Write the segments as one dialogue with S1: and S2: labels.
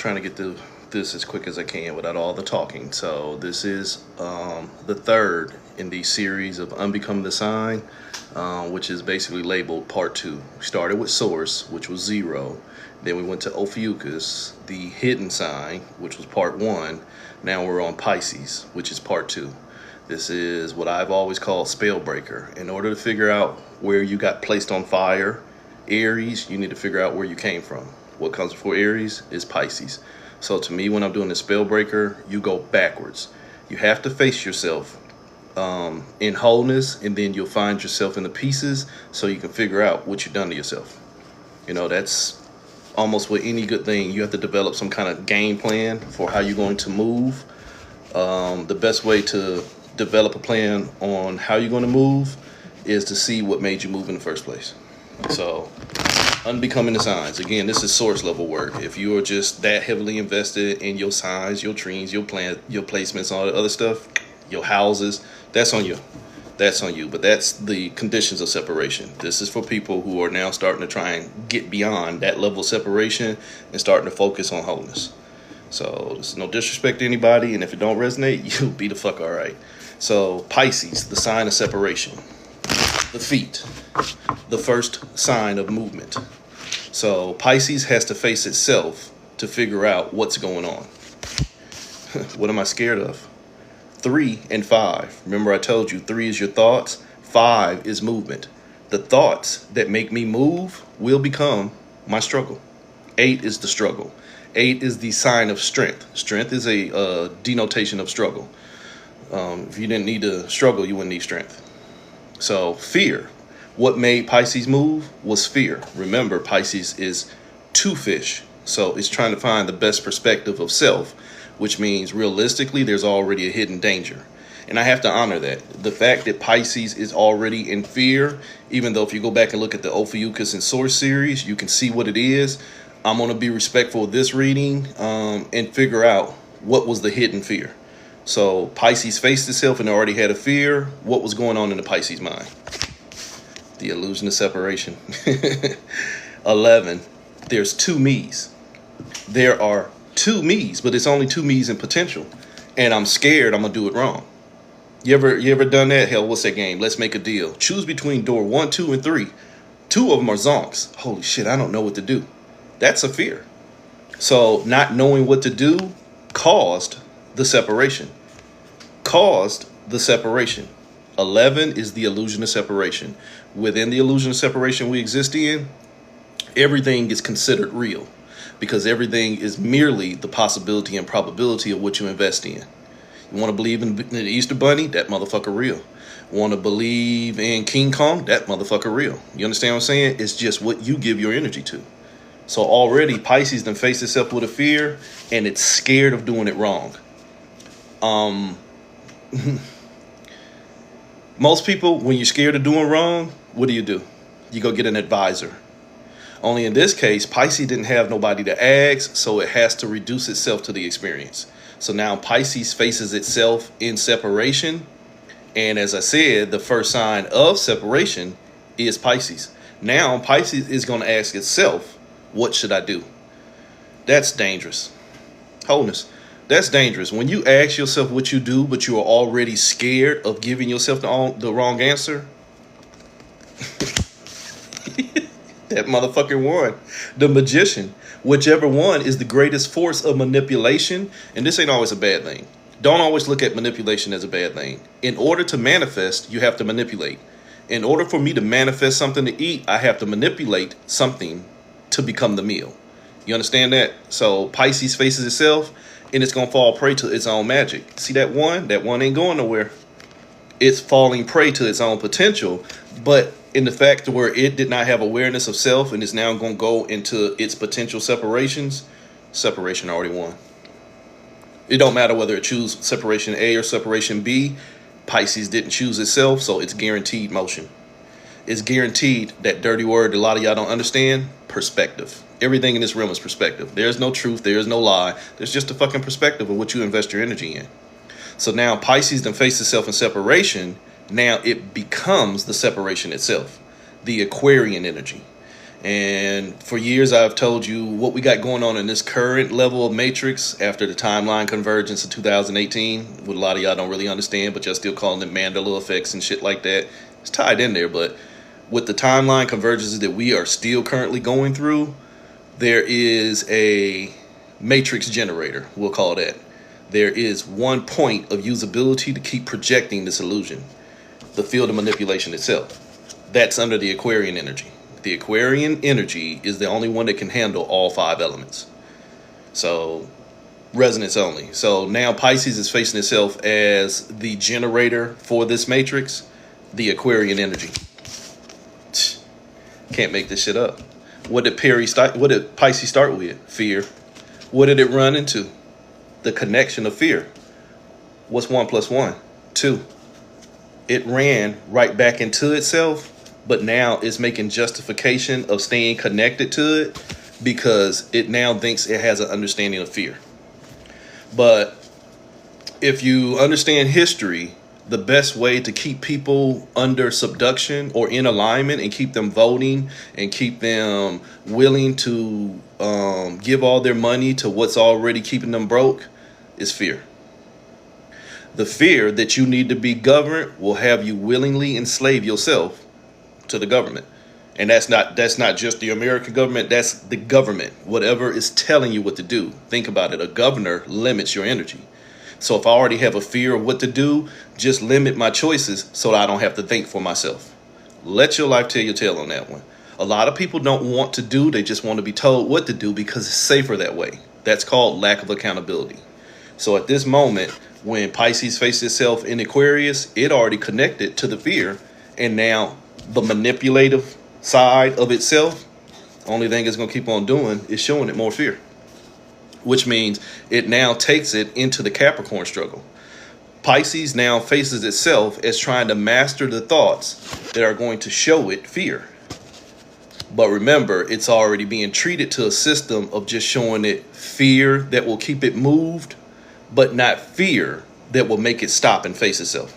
S1: trying to get through this as quick as I can without all the talking. So this is the third in the series of Unbecoming the Sign, which is basically labeled part 2. We started with Source, which was 0. Then we went to Ophiuchus, the hidden sign, which was part 1. Now we're on Pisces, which is part 2. This is what I've always called Spellbreaker. In order to figure out where you got placed on fire, Aries, you need to figure out where you came from. What comes before Aries is Pisces. So to me, when I'm doing the Spellbreaker, you go backwards. You have to face yourself in wholeness, and then you'll find yourself in the pieces so you can figure out what you've done to yourself. You know, that's almost with any good thing. You have to develop some kind of game plan for how you're going to move. The best way to develop a plan on how you're going to move is to see what made you move in the first place. So Unbecoming the signs. Again, this is source level work. If you are just that heavily invested in your signs, your trees, your plant, your placements, all the other stuff, your houses, that's on you. That's on you. But that's the conditions of separation. This is for people who are now starting to try and get beyond that level of separation and starting to focus on wholeness. So there's no disrespect to anybody, and if it don't resonate, you'll be the fuck all right. So Pisces, the sign of separation. The feet, the first sign of movement. So Pisces has to face itself to figure out what's going on. What am I scared of? 3 and 5. Remember I told you 3 is your thoughts, 5 is movement. The thoughts that make me move will become my struggle. 8 is the struggle. 8 is the sign of strength. Strength is a denotation of struggle. If you didn't need to struggle, you wouldn't need strength. So fear. What made Pisces move was fear. Remember, Pisces is 2 fish. So it's trying to find the best perspective of self, which means realistically there's already a hidden danger. And I have to honor that. The fact that Pisces is already in fear, even though if you go back and look at the Ophiuchus and Source series, you can see what it is. I'm going to be respectful of this reading and figure out what was the hidden fear. So Pisces faced itself and already had a fear. What was going on in the Pisces mind? The illusion of separation. 11. There's 2 me's. There are 2 me's, but it's only 2 me's in potential. And I'm scared I'm going to do it wrong. You ever done that? Hell, what's that game? Let's make a deal. Choose between door 1, 2, and 3. 2 of them are zonks. Holy shit, I don't know what to do. That's a fear. So not knowing what to do caused the separation. 11 is the illusion of separation. Within the illusion of separation we exist in, everything is considered real because everything is merely the possibility and probability of what you invest in. You want to believe in the Easter Bunny? That motherfucker real. Want to believe in King Kong? That motherfucker real. You understand what I'm saying? It's just what you give your energy to. So already Pisces done faced itself with a fear and it's scared of doing it wrong. Most people, when you're scared of doing wrong, what do? You go get an advisor. Only in this case, Pisces didn't have nobody to ask, so it has to reduce itself to the experience. So now Pisces faces itself in separation. And as I said, the first sign of separation is Pisces. Now Pisces is going to ask itself, what should I do? That's dangerous. Wholeness. That's dangerous. When you ask yourself what you do, but you are already scared of giving yourself the wrong answer, that motherfucker won. The magician. Whichever one is the greatest force of manipulation, and this ain't always a bad thing. Don't always look at manipulation as a bad thing. In order to manifest, you have to manipulate. In order for me to manifest something to eat, I have to manipulate something to become the meal. You understand that? So Pisces faces itself, and it's going to fall prey to its own magic. See that one? That one ain't going nowhere. It's falling prey to its own potential, but in the fact where it did not have awareness of self and is now going to go into its potential separations, separation already won. It don't matter whether it choose separation A or separation B. Pisces didn't choose itself, so it's guaranteed motion. It's guaranteed that dirty word that a lot of y'all don't understand, perspective. Everything in this realm is perspective. There's no truth. There's no lie. There's just a fucking perspective of what you invest your energy in. So now Pisces then faces itself in separation. Now it becomes the separation itself, the Aquarian energy. And for years, I've told you what we got going on in this current level of matrix after the timeline convergence of 2018. What a lot of y'all don't really understand, but you're still calling it Mandela effects and shit like that. It's tied in there, but with the timeline convergences that we are still currently going through, there is a matrix generator, we'll call that. There is one point of usability to keep projecting this illusion, the field of manipulation itself. That's under the Aquarian energy. The Aquarian energy is the only one that can handle all 5 elements. So, resonance only. So now Pisces is facing itself as the generator for this matrix, the Aquarian energy. Can't make this shit up. What did Pisces start with? Fear. What did it run into? The connection of fear. What's 1 + 1? 2. It ran right back into itself, but now it's making justification of staying connected to it because it now thinks it has an understanding of fear. But if you understand history, the best way to keep people under subduction or in alignment and keep them voting and keep them willing to give all their money to what's already keeping them broke is fear. The fear that you need to be governed will have you willingly enslave yourself to the government. And that's not just the American government, that's the government. Whatever is telling you what to do. Think about it. A governor limits your energy. So if I already have a fear of what to do, just limit my choices so that I don't have to think for myself. Let your life tell your tale on that one. A lot of people don't want to do, they just want to be told what to do because it's safer that way. That's called lack of accountability. So at this moment, when Pisces faces itself in Aquarius, it already connected to the fear, and now the manipulative side of itself, only thing it's going to keep on doing is showing it more fear, which means it now takes it into the Capricorn struggle. Pisces now faces itself as trying to master the thoughts that are going to show it fear. But remember, it's already being treated to a system of just showing it fear that will keep it moved, but not fear that will make it stop and face itself.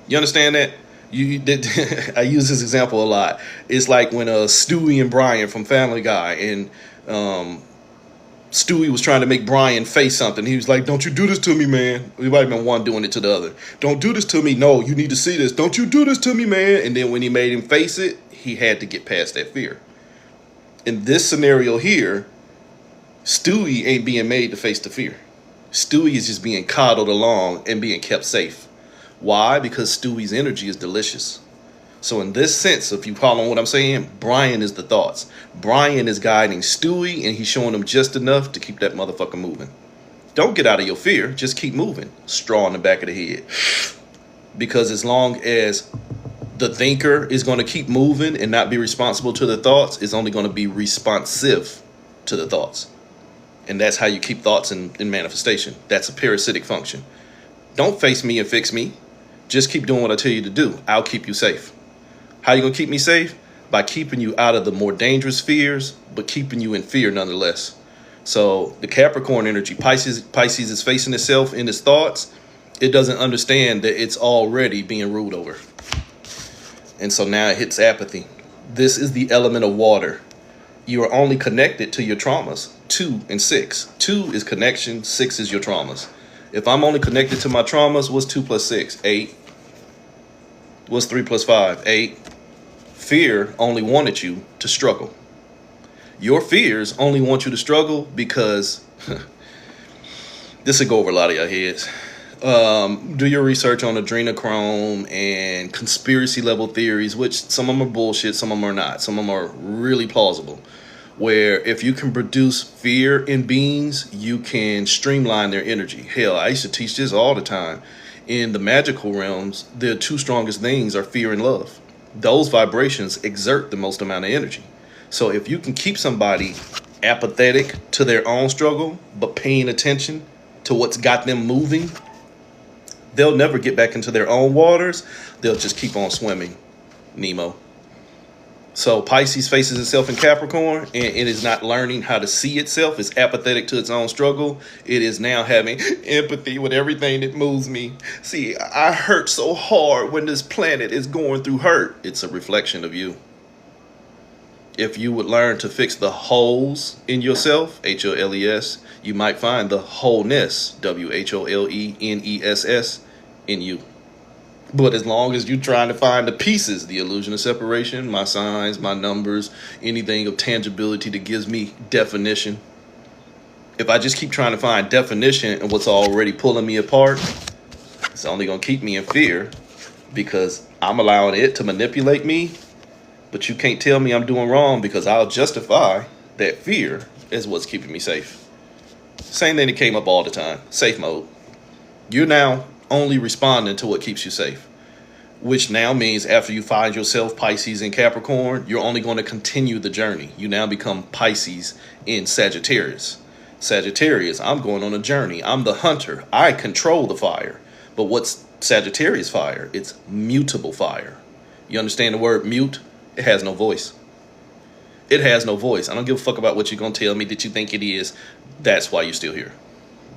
S1: You understand that? I use this example a lot. It's like when Stewie and Brian from Family Guy, and Stewie was trying to make Brian face something. He was like, "Don't you do this to me, man." We might have been one doing it to the other. "Don't do this to me. No, you need to see this. Don't you do this to me, man." And then when he made him face it, he had to get past that fear. In this scenario here, Stewie ain't being made to face the fear. Stewie is just being coddled along and being kept safe. Why? Because Stewie's energy is delicious. So in this sense, if you follow what I'm saying, Brian is the thoughts. Brian is guiding Stewie, and he's showing him just enough to keep that motherfucker moving. Don't get out of your fear. Just keep moving. Straw in the back of the head. Because as long as the thinker is going to keep moving and not be responsible to the thoughts, it's only going to be responsive to the thoughts. And that's how you keep thoughts in manifestation. That's a parasitic function. Don't face me and fix me. Just keep doing what I tell you to do. I'll keep you safe. How are you going to keep me safe? By keeping you out of the more dangerous fears, but keeping you in fear nonetheless. So the Capricorn energy, Pisces is facing itself in its thoughts. It doesn't understand that it's already being ruled over. And so now it hits apathy. This is the element of water. You are only connected to your traumas. 2 and 6. 2 is connection. 6 is your traumas. If I'm only connected to my traumas, what's 2 + 6? 8. What's 3 + 5? 8. Fear only wanted you to struggle. Your fears only want you to struggle because this will go over a lot of your heads. Do your research on adrenochrome and conspiracy level theories, which some of them are bullshit, some of them are not. Some of them are really plausible. Where if you can produce fear in beings, you can streamline their energy. Hell, I used to teach this all the time. In the magical realms, the 2 strongest things are fear and love. Those vibrations exert the most amount of energy. So if you can keep somebody apathetic to their own struggle, but paying attention to what's got them moving, they'll never get back into their own waters. They'll just keep on swimming. Nemo. So Pisces faces itself in Capricorn, and it is not learning how to see itself. It's apathetic to its own struggle. It is now having empathy with everything that moves me. See, I hurt so hard when this planet is going through hurt. It's a reflection of you. If you would learn to fix the holes in yourself, HOLES, you might find the wholeness, WHOLENESS, in you. But as long as you're trying to find the pieces, the illusion of separation, my signs, my numbers, anything of tangibility that gives me definition, if I just keep trying to find definition and what's already pulling me apart, it's only going to keep me in fear because I'm allowing it to manipulate me. But you can't tell me I'm doing wrong because I'll justify that fear as what's keeping me safe. Same thing that came up all the time, safe mode. You're now only responding to what keeps you safe, which now means after you find yourself Pisces in Capricorn, you're only going to continue the journey. You now become Pisces in Sagittarius. Sagittarius, I'm going on a journey. I'm the hunter. I control the fire. But what's Sagittarius fire? It's mutable fire. You understand the word mute? It has no voice. It has no voice. I don't give a fuck about what you're going to tell me that you think it is. That's why you're still here.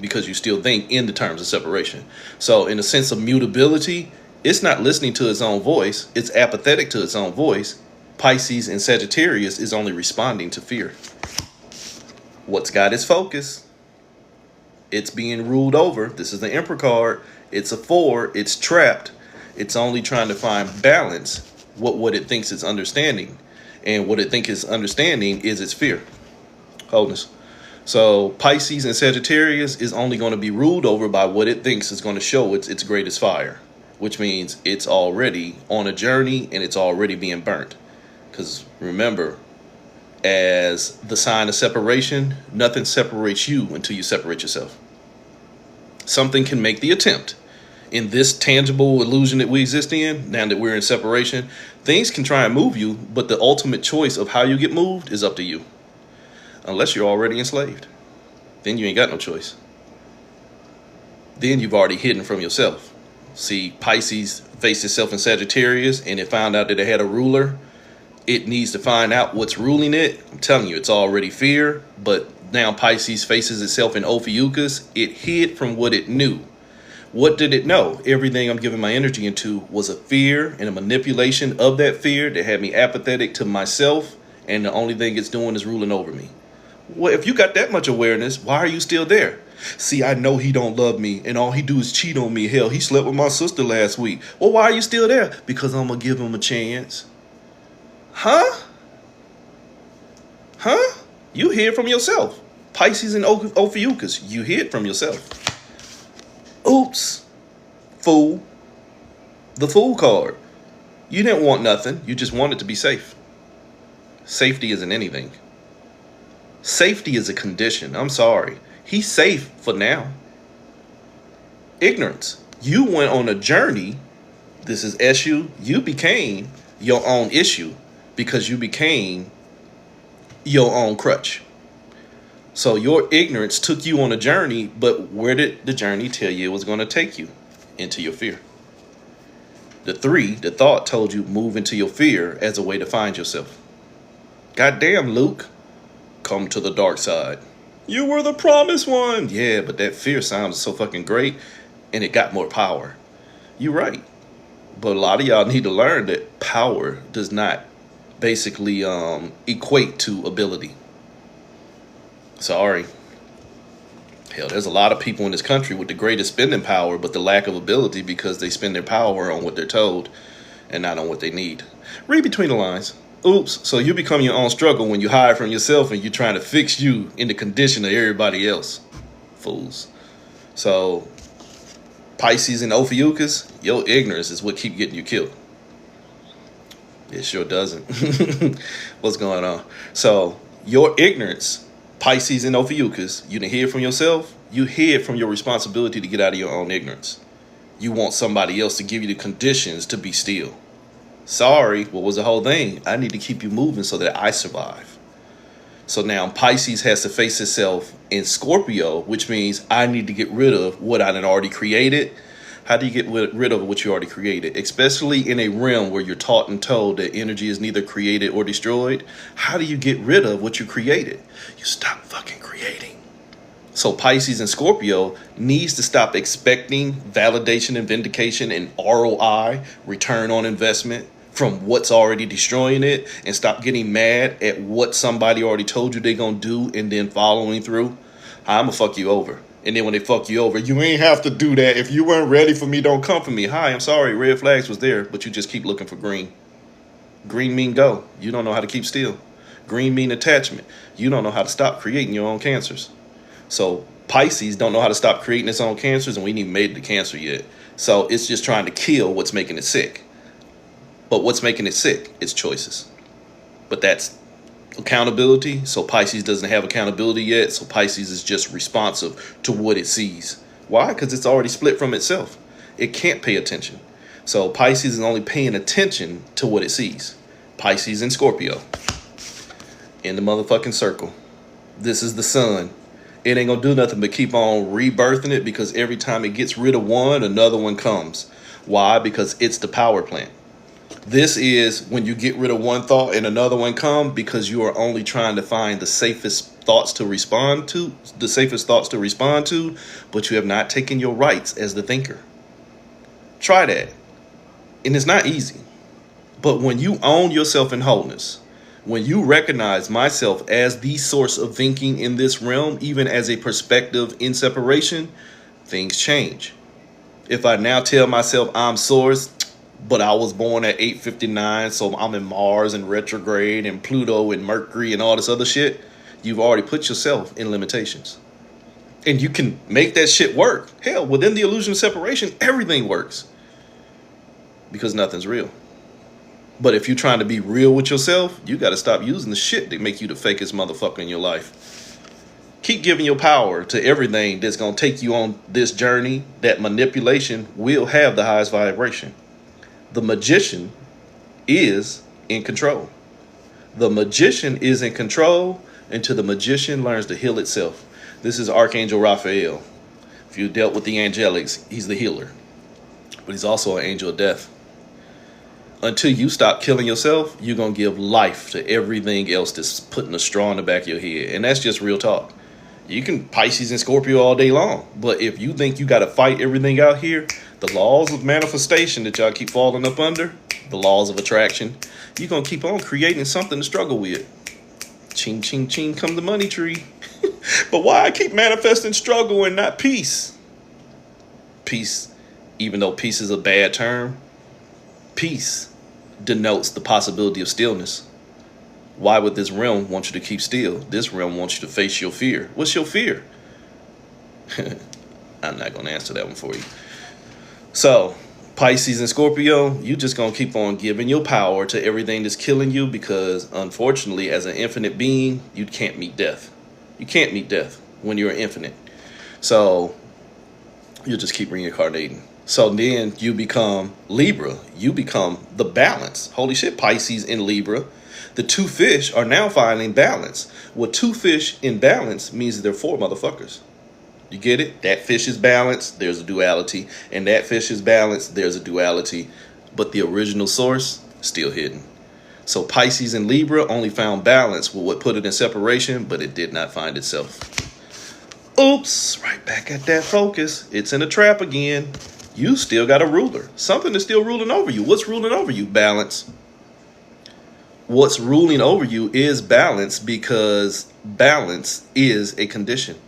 S1: Because you still think in the terms of separation. So in the sense of mutability, it's not listening to its own voice. It's apathetic to its own voice. Pisces and Sagittarius is only responding to fear. What's got its focus? It's being ruled over. This is the Emperor card. It's a 4. It's trapped. It's only trying to find balance. What it thinks it's understanding. And what it thinks it's understanding is its fear. Wholeness. So Pisces and Sagittarius is only going to be ruled over by what it thinks is going to show its greatest fire. Which means it's already on a journey and it's already being burnt. Because remember, as the sign of separation, nothing separates you until you separate yourself. Something can make the attempt. In this tangible illusion that we exist in, now that we're in separation, things can try and move you, but the ultimate choice of how you get moved is up to you. Unless you're already enslaved. Then you ain't got no choice. Then you've already hidden from yourself. See, Pisces faced itself in Sagittarius, and it found out that it had a ruler. It needs to find out what's ruling it. I'm telling you, it's already fear, but now Pisces faces itself in Ophiuchus. It hid from what it knew. What did it know? Everything I'm giving my energy into was a fear and a manipulation of that fear that had me apathetic to myself, and the only thing it's doing is ruling over me. Well, if you got that much awareness, why are you still there? See, I know he don't love me, and all he do is cheat on me. Hell, he slept with my sister last week. Well, why are you still there? Because I'm going to give him a chance. Huh? You hid from yourself. Pisces and Ophiuchus, you hid from yourself. Oops. Fool. The Fool card. You didn't want nothing. You just wanted to be safe. Safety isn't anything. Safety is a condition. I'm sorry. He's safe for now. Ignorance. You went on a journey. This is issue. You became your own issue because you became your own crutch. So your ignorance took you on a journey, but where did the journey tell you it was going to take you? Into your fear. The 3, the thought told you move into your fear as a way to find yourself. Goddamn, Luke. Come to the dark side. You were the promised one. Yeah, but that fear sounds so fucking great, and it got more power. You're right. But a lot of y'all need to learn that power does not basically equate to ability. Sorry. Hell, there's a lot of people in this country with the greatest spending power, but the lack of ability because they spend their power on what they're told and not on what they need. Read between the lines. Oops, so you become your own struggle when you hide from yourself and you're trying to fix you in the condition of everybody else. Fools. So, Pisces and Ophiuchus, your ignorance is what keep getting you killed. It sure doesn't. What's going on? So, your ignorance, Pisces and Ophiuchus, you didn't hear from yourself. You hid from your responsibility to get out of your own ignorance. You want somebody else to give you the conditions to be still. Sorry, what was the whole thing? I need to keep you moving so that I survive. So now Pisces has to face itself in Scorpio, which means I need to get rid of what I done already created. How do you get rid of what you already created? Especially in a realm where you're taught and told that energy is neither created or destroyed. How do you get rid of what you created? You stop fucking creating. So Pisces and Scorpio needs to stop expecting validation and vindication and ROI, return on investment, from what's already destroying it, and stop getting mad at what somebody already told you they're gonna do and then following through. Hi, I'm gonna fuck you over. And then when they fuck you over, you ain't have to do that. If you weren't ready for me, don't come for me. Hi, I'm sorry, red flags was there, but you just keep looking for green. Green mean go. You don't know how to keep still. Green mean attachment. You don't know how to stop creating your own cancers. So Pisces don't know how to stop creating its own cancers, and we ain't even made the cancer yet. So it's just trying to kill what's making it sick. But what's making it sick? It's choices. But that's accountability. So Pisces doesn't have accountability yet. So Pisces is just responsive to what it sees. Why? Because it's already split from itself. It can't pay attention. So Pisces is only paying attention to what it sees. Pisces and Scorpio in the motherfucking circle. This is the sun. It ain't gonna do nothing but keep on rebirthing it, because every time it gets rid of one, another one comes. Why? Because it's the power plant. This is when you get rid of one thought and another one come, because you are only trying to find the safest thoughts to respond to, but you have not taken your rights as the thinker. Try that. And it's not easy. But when you own yourself in wholeness, when you recognize myself as the source of thinking in this realm, even as a perspective in separation, things change. If I now tell myself I'm source, but I was born at 8:59, so I'm in Mars and retrograde and Pluto and Mercury and all this other shit, you've already put yourself in limitations. And you can make that shit work. Hell, within the illusion of separation, everything works. Because nothing's real. But if you're trying to be real with yourself, you got to stop using the shit that make you the fakest motherfucker in your life. Keep giving your power to everything that's going to take you on this journey. That manipulation will have the highest vibration. The magician is in control. The magician is in control until the magician learns to heal itself. This is Archangel Raphael. If you dealt with the angelics, he's the healer. But he's also an angel of death. Until you stop killing yourself, you're going to give life to everything else that's putting a straw in the back of your head. And that's just real talk. You can Pisces and Scorpio all day long. But if you think you got to fight everything out here, the laws of manifestation that y'all keep falling up under, the laws of attraction, you're going to keep on creating something to struggle with. Ching, ching, ching, come the money tree. But why I keep manifesting struggle and not peace? Peace, even though peace is a bad term, peace denotes the possibility of stillness. Why would this realm want you to keep still? This realm wants you to face your fear. What's your fear? I'm not going to answer that one for you. So, Pisces and Scorpio, you just going to keep on giving your power to everything that's killing you, because unfortunately, as an infinite being, you can't meet death. You can't meet death when you're infinite. So, you'll just keep reincarnating. So then you become Libra. You become the balance. Holy shit, Pisces in Libra. The two fish are now finding balance. Well, two fish in balance means that they're four motherfuckers. You get it? That fish is balanced, there's a duality. And that fish is balanced, there's a duality. But the original source, still hidden. So Pisces and Libra only found balance with what put it in separation, but it did not find itself. Oops, right back at that focus. It's in a trap again. You still got a ruler. Something is still ruling over you. What's ruling over you? Balance. What's ruling over you is balance, because balance is a condition.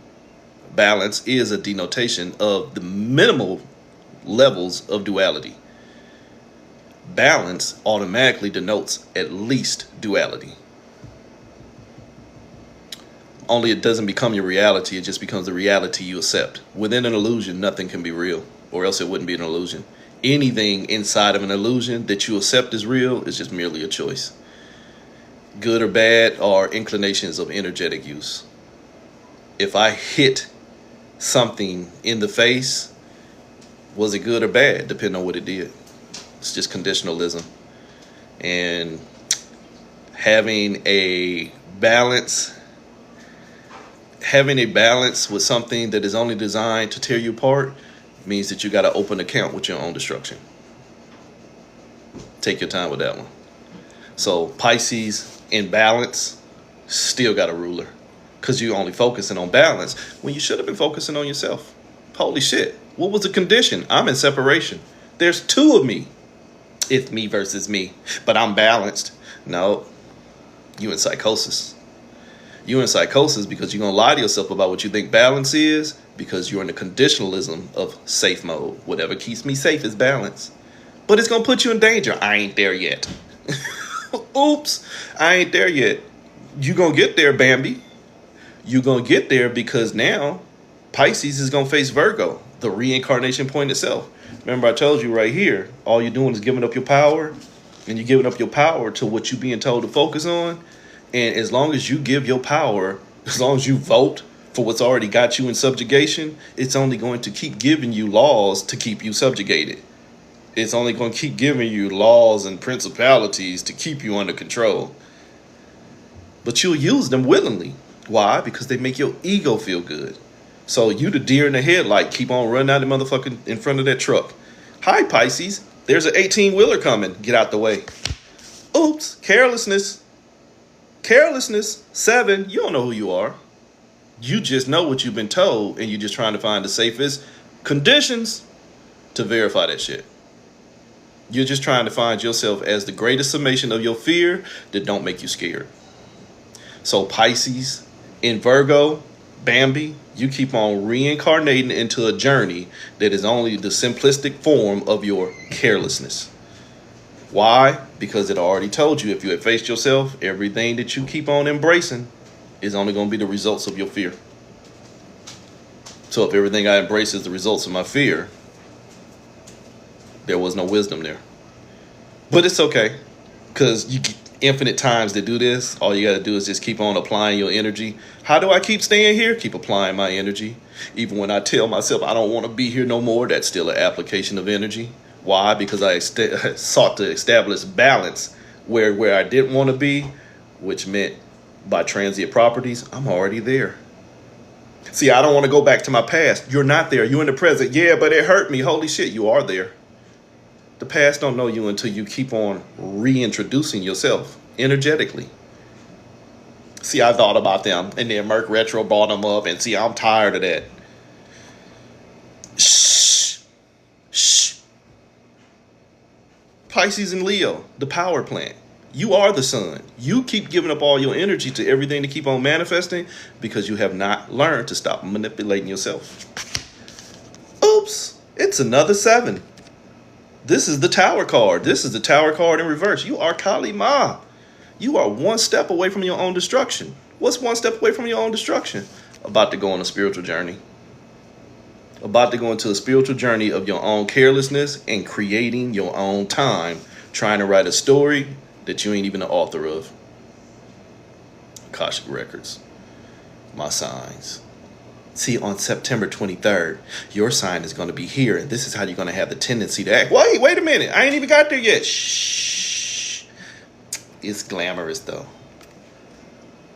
S1: Balance is a denotation of the minimal levels of duality. Balance automatically denotes at least duality. Only it doesn't become your reality. It just becomes the reality you accept. Within an illusion, nothing can be real, or else it wouldn't be an illusion. Anything inside of an illusion that you accept as real is just merely a choice. Good or bad are inclinations of energetic use. If I hit something in the face, was it good or bad? Depending on what it did. It's just conditionalism. And having a balance with something that is only designed to tear you apart means that you got to open account with your own destruction. Take your time with that one. So Pisces in balance still got a ruler, because you're only focusing on balance when you should have been focusing on yourself. Holy shit. What was the condition? I'm in separation. There's two of me. It's me versus me, but I'm balanced. No, you in psychosis. You in psychosis because you're going to lie to yourself about what you think balance is, because you're in the conditionalism of safe mode. Whatever keeps me safe is balance. But it's going to put you in danger. I ain't there yet. Oops, I ain't there yet. You going to get there, Bambi. You going to get there because now Pisces is going to face Virgo, the reincarnation point itself. Remember, I told you right here, all you're doing is giving up your power, and you're giving up your power to what you're being told to focus on. And as long as you give your power, as long as you vote for what's already got you in subjugation, it's only going to keep giving you laws to keep you subjugated. It's only going to keep giving you laws and principalities to keep you under control. But you'll use them willingly. Why? Because they make your ego feel good. So you the deer in the headlight, keep on running out the motherfucker in front of that truck. Hi, Pisces. There's an 18-wheeler coming. Get out the way. Oops. Carelessness. Carelessness. 7. You don't know who you are. You just know what you've been told, and you're just trying to find the safest conditions to verify that shit. You're just trying to find yourself as the greatest summation of your fear that don't make you scared. So Pisces in Virgo, Bambi, you keep on reincarnating into a journey that is only the simplistic form of your carelessness. Why? Because it already told you if you had faced yourself, everything that you keep on embracing is only going to be the results of your fear. So if everything I embrace is the results of my fear, there was no wisdom there. But it's okay, because you get infinite times to do this. All you got to do is just keep on applying your energy. How do I keep staying here? Keep applying my energy. Even when I tell myself I don't want to be here no more, that's still an application of energy. Why? Because I sought to establish balance where I didn't want to be, which meant by transient properties, I'm already there. See, I don't want to go back to my past. You're not there. You're in the present. Yeah, but it hurt me. Holy shit, you are there. The past don't know you until you keep on reintroducing yourself energetically. See, I thought about them, and then Merc Retro brought them up, and see, I'm tired of that. Shh. Shh. Pisces and Leo, the power plant. You are the sun. You keep giving up all your energy to everything to keep on manifesting because you have not learned to stop manipulating yourself. Oops, it's another 7. This is the Tower card. This is the Tower card in reverse. You are Kali Ma. You are one step away from your own destruction. What's one step away from your own destruction? About to go on a spiritual journey. About to go into a spiritual journey of your own carelessness and creating your own time, trying to write a story that you ain't even the author of. Akashic Records. My signs. See, on September 23rd, your sign is going to be here, and this is how you're going to have the tendency to act. Wait a minute. I ain't even got there yet. Shh. It's glamorous, though.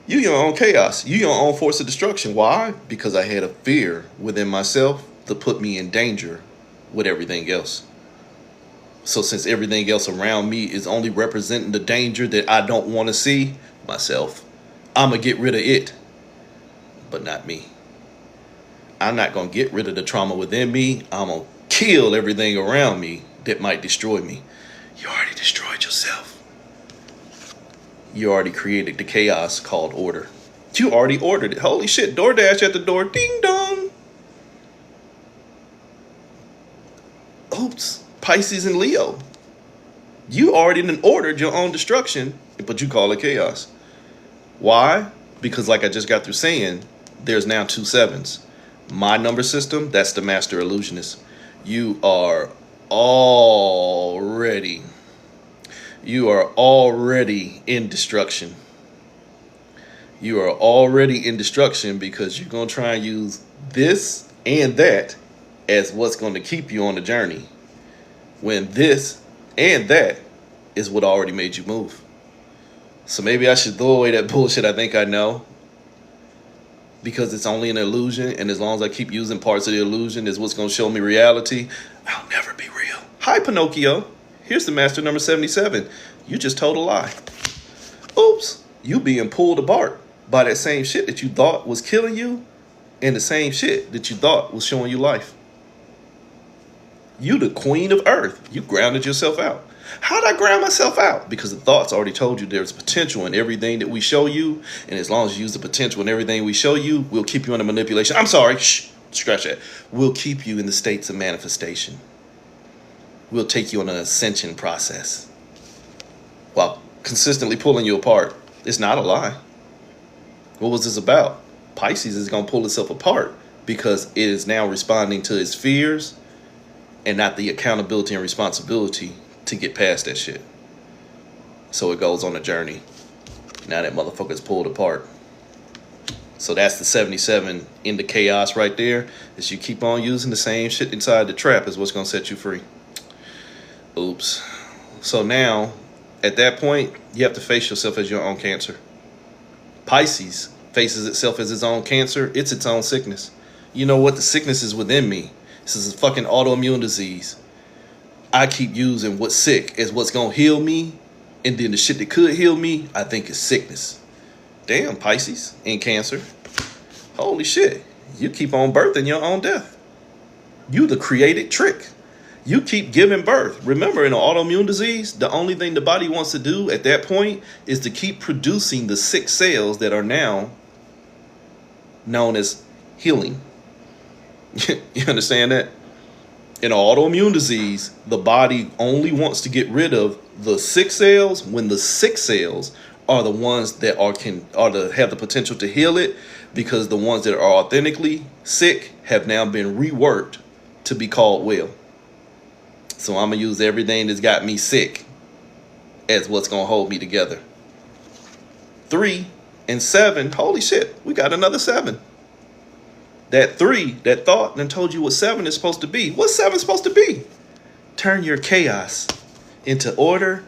S1: You your own chaos. You your own force of destruction. Why? Because I had a fear within myself to put me in danger with everything else. So since everything else around me is only representing the danger that I don't want to see, myself, I'm going to get rid of it, but not me. I'm not going to get rid of the trauma within me. I'm going to kill everything around me that might destroy me. You already destroyed yourself. You already created the chaos called order. You already ordered it. Holy shit, DoorDash at the door. Ding dong. Oops. Pisces and Leo. You already ordered your own destruction, but you call it chaos. Why? Because like I just got through saying, there's now 2 7s. My number system, that's the master illusionist. You are already in destruction. You are already in destruction because you're going to try and use this and that as what's going to keep you on the journey, when this and that is what already made you move. So maybe I should throw away that bullshit I think I know, because it's only an illusion, and as long as I keep using parts of the illusion is what's going to show me reality, I'll never be real. Hi, Pinocchio. Here's the master number 77. You just told a lie. Oops. You being pulled apart by that same shit that you thought was killing you and the same shit that you thought was showing you life. You the queen of earth. You grounded yourself out. How'd I ground myself out? Because the thoughts already told you there's potential in everything that we show you. And as long as you use the potential in everything we show you, we'll keep you under manipulation. I'm sorry, shh, scratch that. We'll keep you in the states of manifestation. We'll take you on an ascension process while consistently pulling you apart. It's not a lie. What was this about? Pisces is going to pull itself apart because it is now responding to its fears and not the accountability and responsibility to get past that shit. So it goes on a journey. Now that motherfucker's pulled apart. So that's the 77 in the chaos right there. Is you keep on using the same shit inside the trap is what's going to set you free. Oops. So now, at that point, you have to face yourself as your own cancer. Pisces faces itself as its own cancer. It's its own sickness. You know what? The sickness is within me. This is a fucking autoimmune disease. I keep using what's sick as what's going to heal me. And then the shit that could heal me, I think is sickness. Damn, Pisces and Cancer. Holy shit. You keep on birthing your own death. You the created trick. You keep giving birth. Remember, in an autoimmune disease, the only thing the body wants to do at that point is to keep producing the sick cells that are now known as healing. You understand that? In an autoimmune disease, the body only wants to get rid of the sick cells when the sick cells are the ones that have the potential to heal it, because the ones that are authentically sick have now been reworked to be called well. So I'm going to use everything that's got me sick as what's going to hold me together. 3 and 7, holy shit, we got another 7. That 3, that thought, and told you what 7 is supposed to be. What's 7 supposed to be? Turn your chaos into order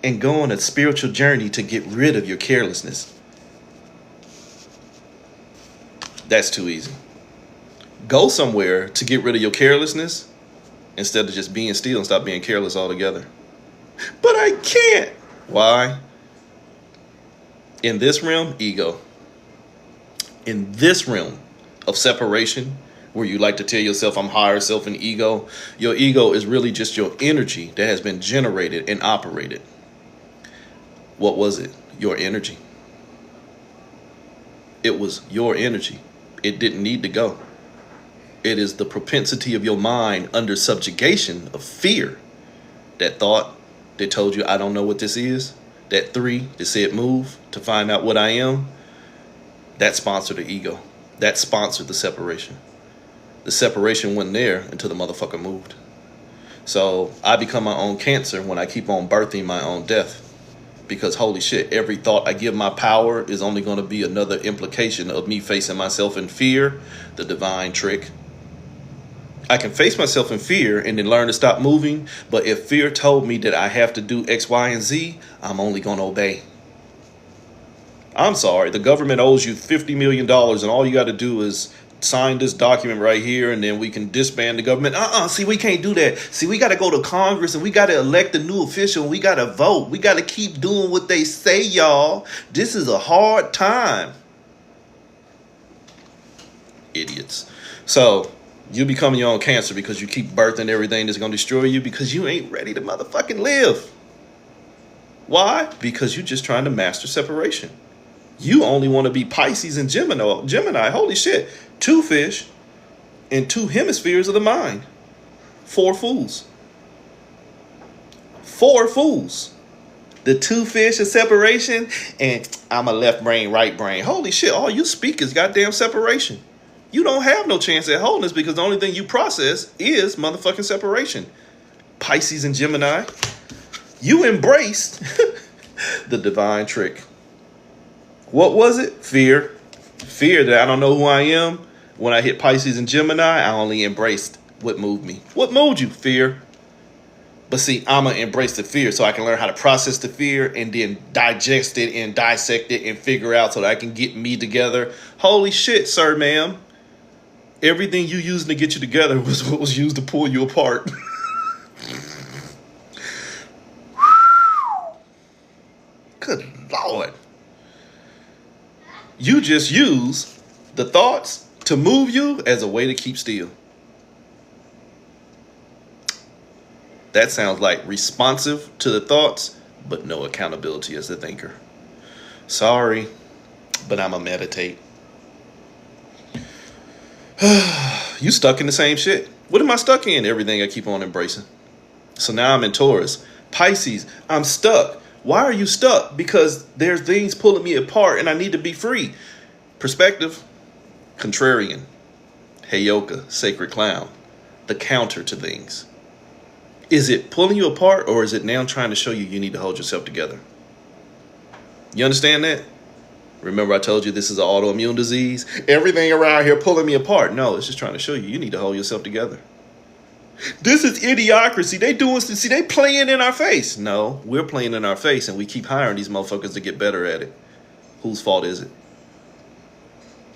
S1: and go on a spiritual journey to get rid of your carelessness. That's too easy. Go somewhere to get rid of your carelessness instead of just being still and stop being careless altogether. But I can't. Why? In this realm, ego. In this realm of separation, where you like to tell yourself I'm higher self and ego, your ego is really just your energy that has been generated and operated. What was it? Your energy. It was your energy. It didn't need to go. It is the propensity of your mind under subjugation of fear. That thought that told you I don't know what this is. That 3 that said move to find out what I am. That sponsored the ego. That sponsored the separation. The separation wasn't there until the motherfucker moved. So I become my own cancer when I keep on birthing my own death. Because holy shit, every thought I give my power is only going to be another implication of me facing myself in fear, the divine trick. I can face myself in fear and then learn to stop moving. But if fear told me that I have to do X, Y, and Z, I'm only going to obey. I'm sorry, the government owes you $50 million and all you got to do is sign this document right here and then we can disband the government. See, we can't do that. See, we got to go to Congress and we got to elect a new official and we got to vote. We got to keep doing what they say, y'all. This is a hard time. Idiots. So you become your own cancer because you keep birthing everything that's going to destroy you because you ain't ready to motherfucking live. Why? Because you're just trying to master separation. You only want to be Pisces and Gemini. Holy shit. 2 fish in 2 hemispheres of the mind. 4 fools. 4 fools. The 2 fish of separation and I'm a left brain, right brain. Holy shit. All you speak is goddamn separation. You don't have no chance at wholeness because the only thing you process is motherfucking separation. Pisces and Gemini. You embraced the divine trick. What was it? Fear. Fear that I don't know who I am. When I hit Pisces and Gemini, I only embraced what moved me. What moved you? Fear. But see, I'm going to embrace the fear so I can learn how to process the fear and then digest it and dissect it and figure out so that I can get me together. Holy shit, sir, ma'am. Everything you using to get you together was what was used to pull you apart. Good Lord. You just use the thoughts to move you as a way to keep still. That sounds like responsive to the thoughts, but no accountability as the thinker. Sorry, but I'ma meditate. You stuck in the same shit. What am I stuck in? Everything I keep on embracing. So now I'm in Taurus. Pisces, I'm stuck. Why are you stuck? Because there's things pulling me apart and I need to be free. Perspective, contrarian. Heyoka, sacred clown. The counter to things. Is it pulling you apart, or is it now trying to show you need to hold yourself together? You understand that? Remember I told you this is an autoimmune disease? Everything around here pulling me apart. No, it's just trying to show you need to hold yourself together. This is idiocracy. They playing in our face. No, we're playing in our face, and we keep hiring these motherfuckers to get better at it. Whose fault is it?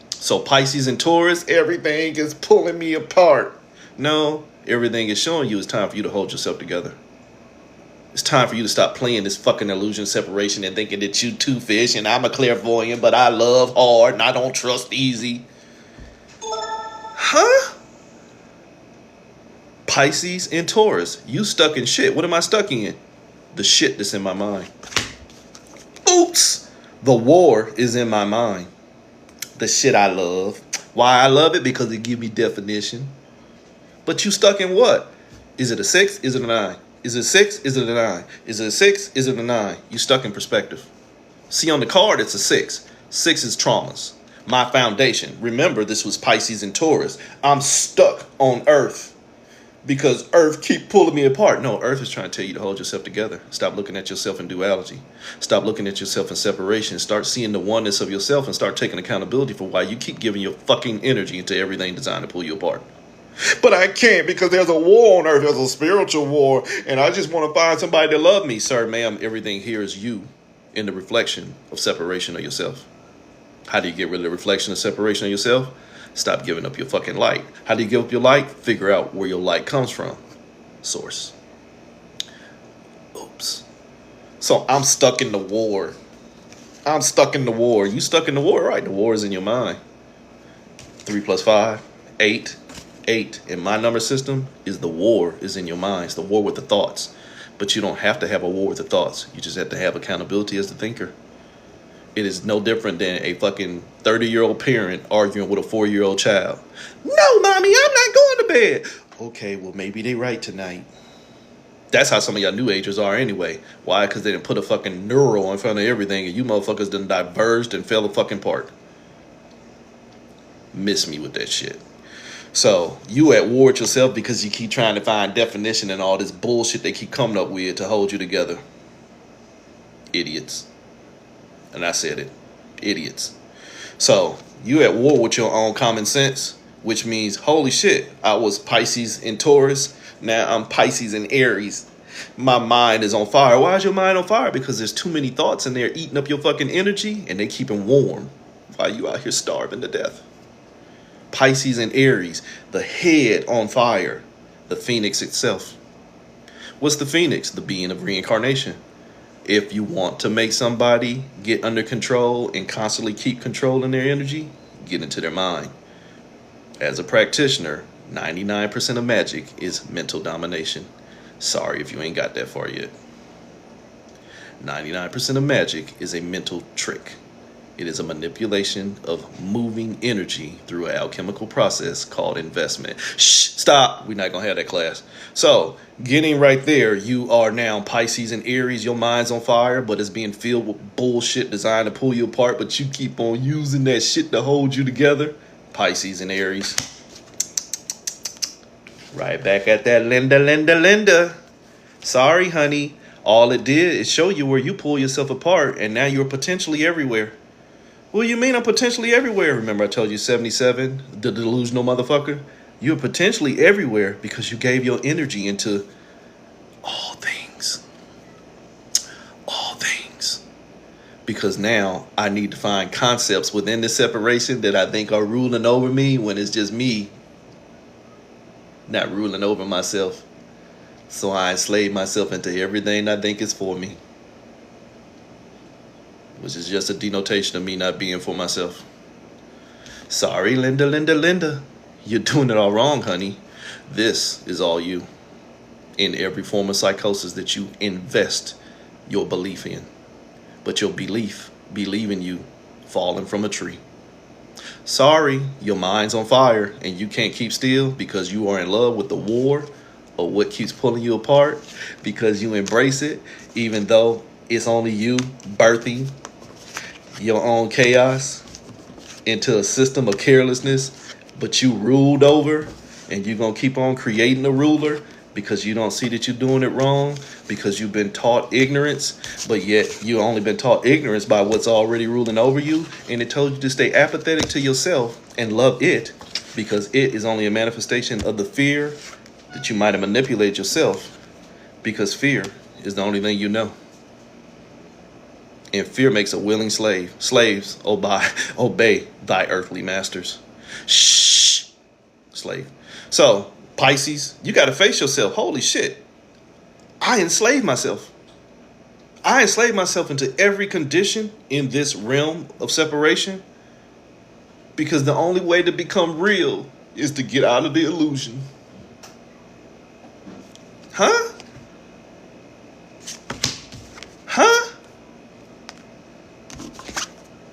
S1: So Pisces and Taurus, everything is pulling me apart. No, everything is showing you it's time for you to hold yourself together. It's time for you to stop playing this fucking illusion of separation and thinking that you two-fish and I'm a clairvoyant, but I love hard and I don't trust easy. Huh? Pisces and Taurus, you stuck in shit. What am I stuck in? The shit that's in my mind. Oops! The war is in my mind. The shit I love. Why I love it? Because it gives me definition. But you stuck in what? Is it a 6? Is it a 9? Is it a 6? Is it a 9? Is it a 6? Is it a 9? You stuck in perspective. See, on the card, it's a 6. 6 is traumas. My foundation. Remember, this was Pisces and Taurus. I'm stuck on Earth because Earth keep pulling me apart. No, Earth is trying to tell you to hold yourself together. Stop looking at yourself in duality. Stop looking at yourself in separation. Start seeing the oneness of yourself and start taking accountability for why you keep giving your fucking energy into everything designed to pull you apart. But I can't because there's a war on Earth. There's a spiritual war. And I just want to find somebody to love me. Sir, ma'am, everything here is you in the reflection of separation of yourself. How do you get rid of the reflection of separation of yourself? Stop giving up your fucking light. How do you give up your light? Figure out where your light comes from. Source. Oops. So I'm stuck in the war. I'm stuck in the war. You stuck in the war, right? The war is in your mind. 3 + 5, 8. 8 in my number system is the war is in your mind. It's the war with the thoughts. But you don't have to have a war with the thoughts. You just have to have accountability as the thinker. It is no different than a fucking 30-year-old parent arguing with a 4-year-old child. No, mommy, I'm not going to bed. Okay, well, maybe they right tonight. That's how some of y'all new agers are anyway. Why? Because they didn't put a fucking neural in front of everything and you motherfuckers done diverged and fell the fucking apart. Miss me with that shit. So you at war with yourself because you keep trying to find definition and all this bullshit they keep coming up with to hold you together. Idiots. And I said it. Idiots. So you at war with your own common sense, which means, holy shit, I was Pisces and Taurus. Now I'm Pisces and Aries. My mind is on fire. Why is your mind on fire? Because there's too many thoughts in there eating up your fucking energy and they keep them warm while you out here starving to death. Pisces and Aries, the head on fire, the phoenix itself. What's the phoenix? The being of reincarnation. If you want to make somebody get under control and constantly keep controlling their energy, get into their mind. As a practitioner, 99% of magic is mental domination. Sorry if you ain't got that far yet. 99% of magic is a mental trick. It is a manipulation of moving energy through an alchemical process called investment. Shh, stop. We're not going to have that class. So, getting right there, you are now Pisces and Aries. Your mind's on fire, but it's being filled with bullshit designed to pull you apart, but you keep on using that shit to hold you together. Pisces and Aries. Right back at that Linda. Sorry, honey. All it did is show you where you pull yourself apart, and now you're potentially everywhere. What do you mean I'm potentially everywhere? Remember I told you 77, the delusional motherfucker? You're potentially everywhere because you gave your energy into all things. All things. Because now I need to find concepts within the separation that I think are ruling over me when it's just me not ruling over myself. So I enslave myself into everything I think is for me. Which is just a denotation of me not being for myself. Sorry, Linda. You're doing it all wrong, honey. This is all you. in every form of psychosis that you invest your belief in. But your believing you falling from a tree. Sorry, your mind's on fire and you can't keep still because you are in love with the war or what keeps pulling you apart, because you embrace it even though it's only you birthing your own chaos into a system of carelessness, but you ruled over, and you're going to keep on creating a ruler because you don't see that you're doing it wrong, because you've been taught ignorance, but yet you only been taught ignorance by what's already ruling over you, and it told you to stay apathetic to yourself and love it because it is only a manifestation of the fear that you might have manipulated yourself, because fear is the only thing you know. And fear makes a willing slave. Slaves obey thy earthly masters. Shh, slave. So, Pisces, you got to face yourself. Holy shit. I enslaved myself. I enslaved myself into every condition in this realm of separation, because the only way to become real is to get out of the illusion. Huh? Huh?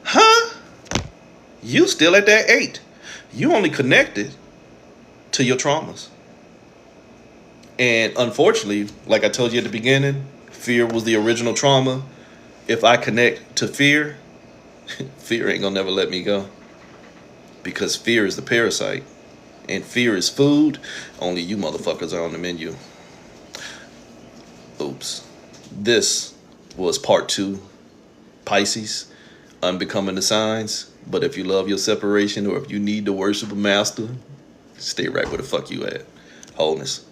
S1: Huh? You still at that 8. You only connected to your traumas. And unfortunately, like I told you at the beginning, fear was the original trauma. If I connect to fear, fear ain't gonna never let me go. Because fear is the parasite. And fear is food. Only you motherfuckers are on the menu. Oops. This was part 2, Pisces, Unbecoming the Signs. But if you love your separation, or if you need to worship a master, stay right where the fuck you at. Wholeness.